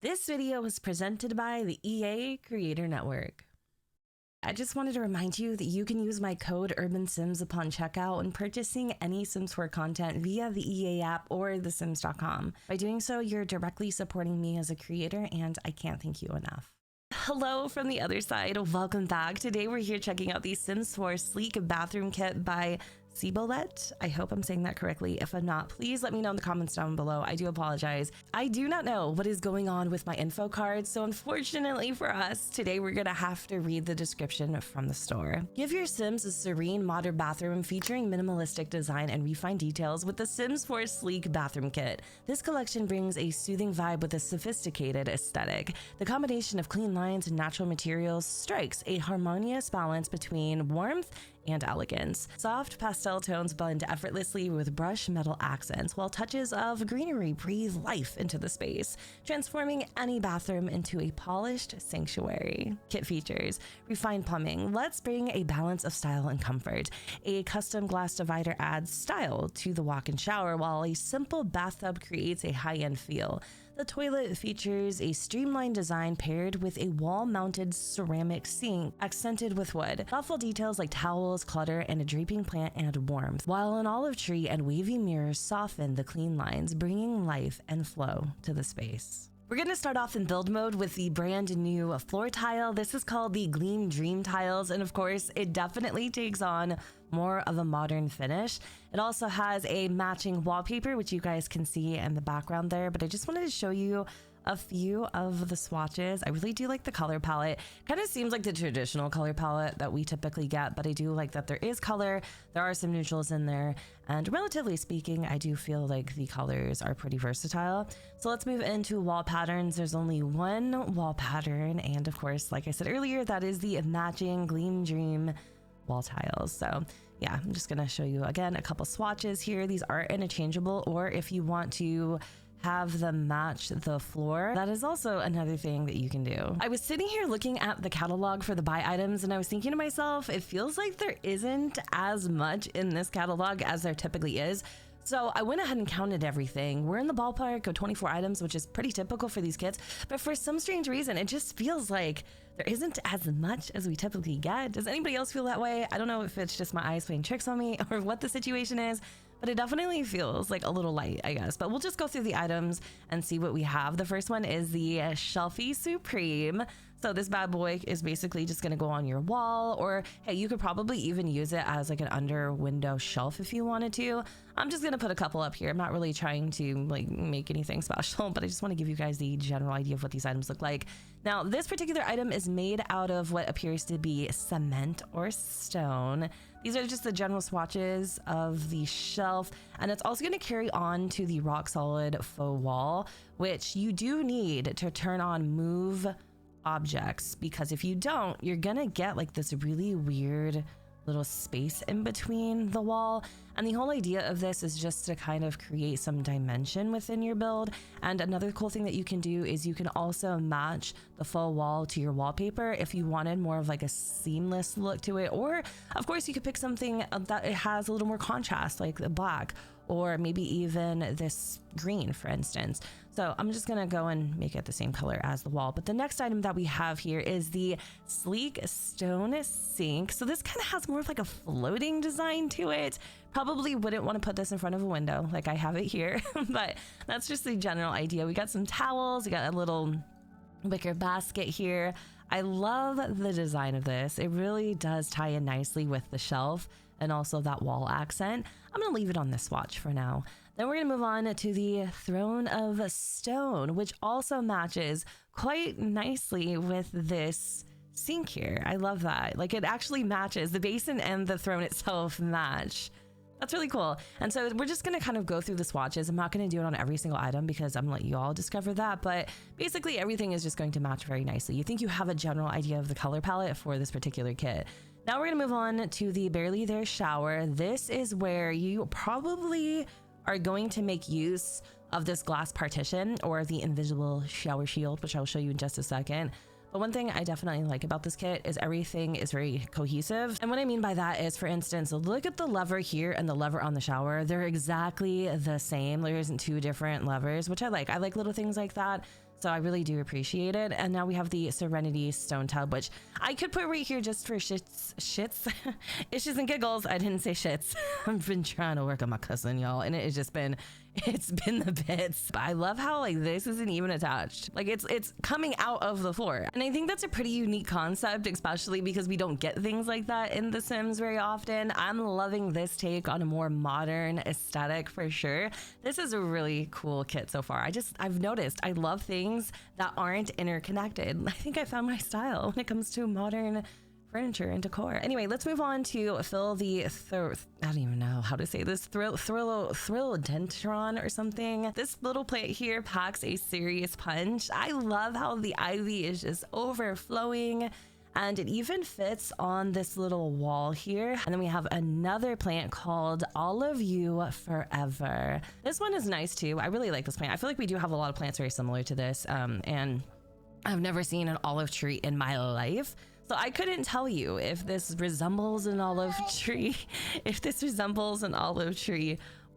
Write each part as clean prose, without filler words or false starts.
This video was presented by the EA Creator Network. I just wanted to remind you that you can use my code UrbanSims upon checkout when purchasing any Sims 4 content via the EA app or thesims.com. By doing so, you're directly supporting me as a creator, and I can't thank you enough. Hello from the other side, welcome back. Today we're here checking out the Sims 4 Sleek Bathroom Kit by Cibolet. I hope I'm saying that correctly. If I'm not, please let me know in the comments down below. I do apologize. I do not know what is going on with my info cards, so unfortunately for us, today we're gonna have to read the description from the store. Give your Sims a serene, modern bathroom featuring minimalistic design and refined details with the Sims 4 Sleek Bathroom Kit. This collection brings a soothing vibe with a sophisticated aesthetic. The combination of clean lines and natural materials strikes a harmonious balance between warmth and elegance. Soft pastel tones blend effortlessly with brushed metal accents, while touches of greenery breathe life into the space, transforming any bathroom into a polished sanctuary. Kit features refined plumbing. Let's bring a balance of style and comfort. A custom glass divider adds style to the walk-in shower, while a simple bathtub creates a high-end feel. The toilet features a streamlined design paired with a wall-mounted ceramic sink accented with wood. Thoughtful details like towels, clutter, and a draping plant add warmth, while an olive tree and wavy mirrors soften the clean lines, bringing life and flow to the space. We're going to start off in build mode with the brand new floor tile. This is called the Gleam Dream Tiles, and of course it definitely takes on more of a modern finish. It also has a matching wallpaper, which you guys can see in the background there, but I just wanted to show you a few of the swatches. I really do like the color palette. Kind of seems like the traditional color palette that we typically get, but I do like that there is color. There are some neutrals in there, and relatively speaking, I do feel like the colors are pretty versatile. So let's move into wall patterns. There's only one wall pattern, and of course, like I said earlier, that is the matching Gleam Dream wall tiles. So yeah, I'm just gonna show you again a couple swatches here. These are interchangeable, or if you want to have them match the floor, that is also another thing that you can do. I was sitting here looking at the catalog for the buy items, and I was thinking to myself, it feels like there isn't as much in this catalog as there typically is. So I went ahead and counted everything. We're in the ballpark of 24 items, which is pretty typical for these kits, but for some strange reason, it just feels like there isn't as much as we typically get. Does anybody else feel that way? I don't know if it's just my eyes playing tricks on me or what the situation is, but it definitely feels like a little light, I guess. But we'll just go through the items and see what we have. The first one is the Shelfie Supreme. So this bad boy is basically just gonna go on your wall, or hey, you could probably even use it as like an under window shelf if you wanted to. I'm just gonna put a couple up here. I'm not really trying to like make anything special, but I just want to give you guys the general idea of what these items look like. Now, this particular item is made out of what appears to be cement or stone. These are just the general swatches of the shelf, and it's also going to carry on to the rock solid faux wall, which you do need to turn on move objects, because if you don't, you're gonna get like this really weird little space in between the wall. And the whole idea of this is just to kind of create some dimension within your build. And another cool thing that you can do is you can also match the full wall to your wallpaper if you wanted more of like a seamless look to it. Or of course you could pick something that it has a little more contrast, like the black, or maybe even this green, for instance. So I'm just gonna go and make it the same color as the wall. But the next item that we have here is the Sleek Stone Sink. So this kind of has more of like a floating design to it. Probably wouldn't want to put this in front of a window like I have it here, but that's just the general idea. We got some towels, we got a little wicker basket here. I love the design of this. It really does tie in nicely with the shelf and also that wall accent. I'm gonna leave it on this swatch for now. Then we're gonna move on to the Throne of Stone, which also matches quite nicely with this sink here. I love that. Like, it actually matches. The basin and the throne itself match. That's really cool. And so we're just gonna kind of go through the swatches. I'm not gonna do it on every single item because I'm gonna let you all discover that, but basically everything is just going to match very nicely. You think you have a general idea of the color palette for this particular kit. Now we're gonna move on to the Barely There shower. This is where you probably are going to make use of this glass partition or the invisible shower shield, which I'll show you in just a second. But one thing I definitely like about this kit is everything is very cohesive. And what I mean by that is, for instance, look at the lever here and the lever on the shower. They're exactly the same. There isn't two different levers, which I like. I like little things like that. So I really do appreciate it. And now we have the Serenity Stone Tub, which I could put right here just for shits, issues and giggles. I didn't say shits. I've been trying to work on my cousin, y'all, and it's been the bits. But I love how like this isn't even attached. Like it's coming out of the floor. And I think that's a pretty unique concept, especially because we don't get things like that in The Sims very often. I'm loving this take on a more modern aesthetic for sure. This is a really cool kit so far. I've noticed I love things that aren't interconnected. I think I found my style when it comes to modern furniture and decor. Anyway, let's move on to fill the I don't even know how to say this, Thrillodendron or something. This little plant here packs a serious punch. I love how the ivy is just overflowing, and it even fits on this little wall here. And then we have another plant called All of You Forever. This one is nice too. I really like this plant. I feel like we do have a lot of plants very similar to this, and I've never seen an olive tree in my life. So I couldn't tell you if this resembles an olive tree,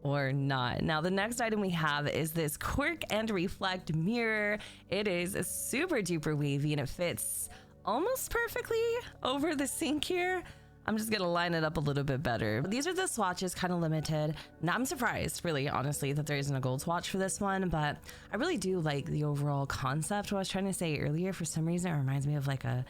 or not. Now, the next item we have is this Quirk and Reflect mirror. It is super duper wavy and it fits almost perfectly over the sink here. I'm just gonna line it up a little bit better. These are the swatches, kind of limited. Now I'm surprised, really, honestly, that there isn't a gold swatch for this one, but I really do like the overall concept. What I was trying to say earlier, for some reason, it reminds me of like an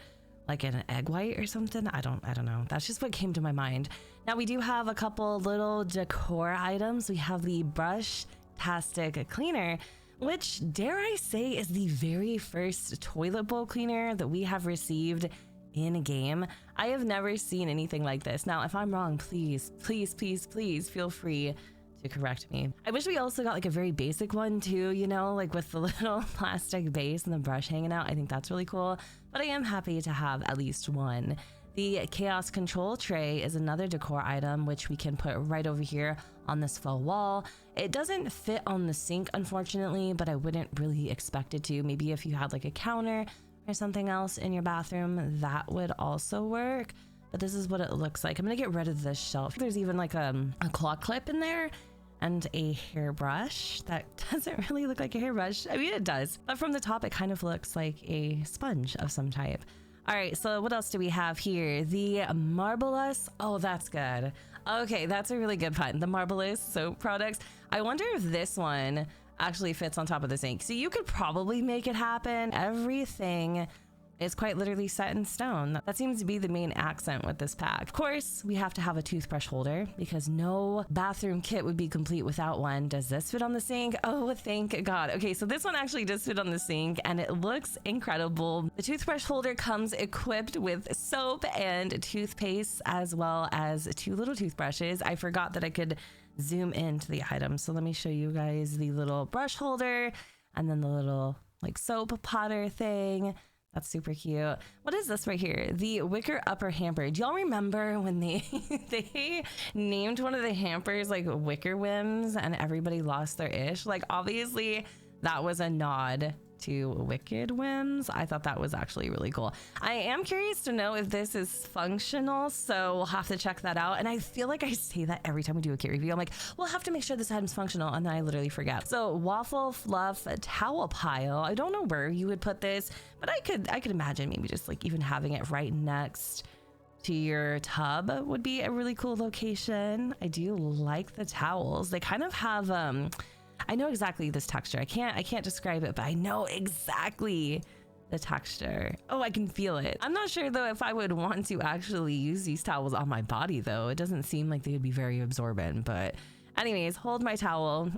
egg white or something. I don't know. That's just what came to my mind. Now we do have a couple little decor items. We have the Brush-tastic cleaner, which, dare I say, is the very first toilet bowl cleaner that we have received in a game. I have never seen anything like this. Now, if I'm wrong, please feel free to correct me. I wish we also got like a very basic one too, you know, like with the little plastic base and the brush hanging out. I think that's really cool, but I am happy to have at least one. The Chaos Control Tray is another decor item, which we can put right over here on this faux wall. It doesn't fit on the sink, unfortunately, but I wouldn't really expect it to. Maybe if you had like a counter or something else in your bathroom, that would also work. But this is what it looks like. I'm gonna get rid of this shelf. There's even like a claw clip in there and a hairbrush that doesn't really look like a hairbrush. I mean, it does, but from the top, it kind of looks like a sponge of some type. All right, so what else do we have here? The Marvelous, oh, that's good. Okay, that's a really good pun. The Marvelous soap products. I wonder if this one actually fits on top of the sink. So you could probably make it happen. Everything is quite literally set in stone. That seems to be the main accent with this pack. Of course, we have to have a toothbrush holder because no bathroom kit would be complete without one. Does this fit on the sink? Oh, thank God. Okay, so this one actually does fit on the sink and it looks incredible. The toothbrush holder comes equipped with soap and toothpaste, as well as 2 little toothbrushes. I forgot that I could zoom into the item. So let me show you guys the little brush holder and then the little like soap potter thing. That's super cute. What is this right here? The wicker upper hamper. Do y'all remember when they named one of the hampers like Wicker Whims and everybody lost their ish? Like, obviously that was a nod to Wicked Whims. I thought that was actually really cool. I am curious to know if this is functional, so we'll have to check that out. And I feel like I say that every time we do a kit review. I'm like, we'll have to make sure this item's functional, and then I literally forget. So waffle fluff towel pile. I don't know where you would put this, but I could imagine maybe just like even having it right next to your tub would be a really cool location. I do like the towels. They kind of have I know exactly this texture. I can't describe it, but I know exactly the texture. Oh, I can feel it. I'm not sure though if I would want to actually use these towels on my body though. It doesn't seem like they would be very absorbent, but anyways, hold my towel.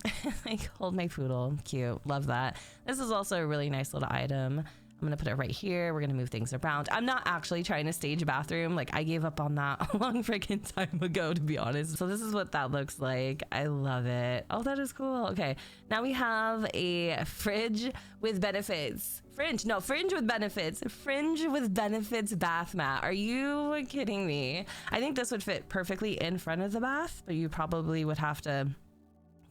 Like hold my poodle. Cute. Love that. This is also a really nice little item. I'm gonna put it right here. We're gonna move things around. I'm not actually trying to stage a bathroom. Like I gave up on that a long freaking time ago, to be honest. So this is what that looks like. I love it. Oh, that is cool. Okay, now we have a fridge with benefits. Fringe with benefits. Fringe with benefits bath mat. Are you kidding me? I think this would fit perfectly in front of the bath, but you probably would have to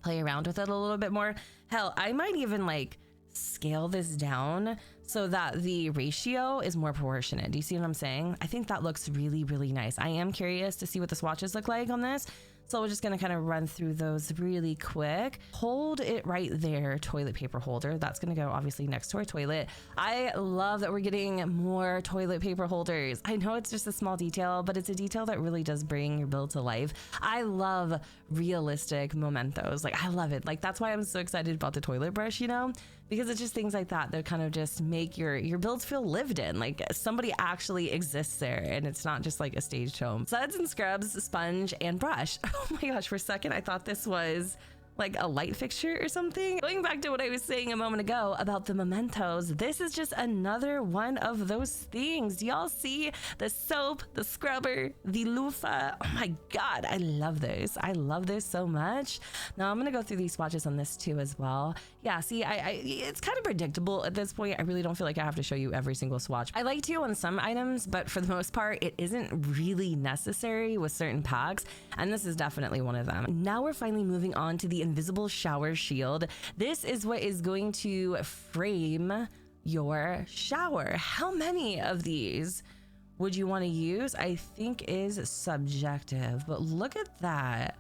play around with it a little bit more. Hell, I might even like scale this down so that the ratio is more proportionate. Do you see what I'm saying? I think that looks really, really nice. I am curious to see what the swatches look like on this. So we're just gonna kind of run through those really quick. Hold it right there, toilet paper holder. That's gonna go obviously next to our toilet. I love that we're getting more toilet paper holders. I know it's just a small detail, but it's a detail that really does bring your build to life. I love realistic mementos. Like, I love it. Like, that's why I'm so excited about the toilet brush, you know, because it's just things like that that kind of just make your builds feel lived in, like somebody actually exists there and it's not just like a staged home. Suds and scrubs, sponge, and brush. Oh my gosh, for a second I thought this was like a light fixture or something. Going back to what I was saying a moment ago about the mementos, this is just another one of those things. Do y'all see the soap, the scrubber, the loofah? Oh my God, I love this. I love this so much. Now I'm gonna go through these swatches on this too as well. Yeah, see, it's kind of predictable at this point. I really don't feel like I have to show you every single swatch. I like to on some items, but for the most part, it isn't really necessary with certain packs, and this is definitely one of them. Now we're finally moving on to the invisible shower shield. This is what is going to frame your shower. How many of these would you want to use? I think is subjective, but look at that.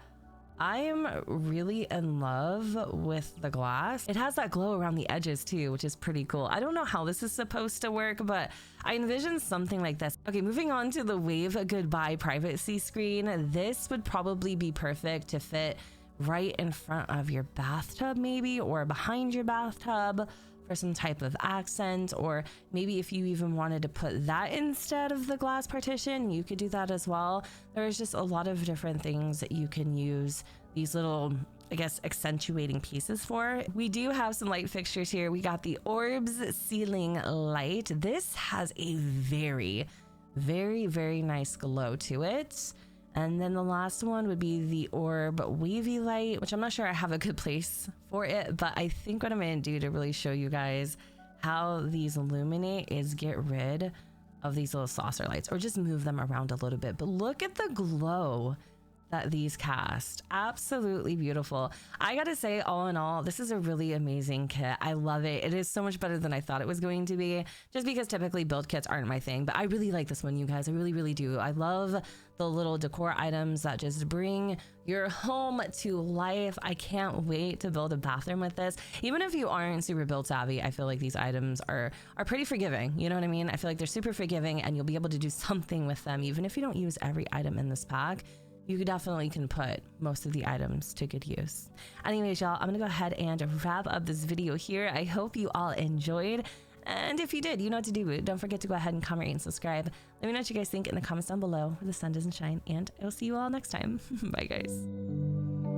I am really in love with the glass. It has that glow around the edges too, which is pretty cool. I don't know how this is supposed to work, but I envision something like this. Okay, moving on to the wave goodbye privacy screen. This would probably be perfect to fit right in front of your bathtub maybe, or behind your bathtub for some type of accent, or maybe if you even wanted to put that instead of the glass partition, you could do that as well. There's just a lot of different things that you can use these little, I guess, accentuating pieces for. We do have some light fixtures here. We got the Orbs ceiling light. This has a very, very, very nice glow to it. And then the last one would be the Orb wavy light, which I'm not sure I have a good place for it, but I think what I'm going to do to really show you guys how these illuminate is get rid of these little saucer lights, or just move them around a little bit. But look at the glow that these cast. Absolutely beautiful. I gotta say, all in all, this is a really amazing kit. I love it. It is so much better than I thought it was going to be, just because typically build kits aren't my thing, but I really like this one, you guys. I really, really do. I love the little decor items that just bring your home to life. I can't wait to build a bathroom with this. Even if you aren't super build savvy, I feel like these items are pretty forgiving. You know what I mean? I feel like they're super forgiving and you'll be able to do something with them. Even if you don't use every item in this pack, you definitely can put most of the items to good use. Anyways, y'all, I'm gonna go ahead and wrap up this video here. I hope you all enjoyed. And if you did, you know what to do. Don't forget to go ahead and comment, rate, and subscribe. Let me know what you guys think in the comments down below where the sun doesn't shine. And I'll see you all next time. Bye, guys.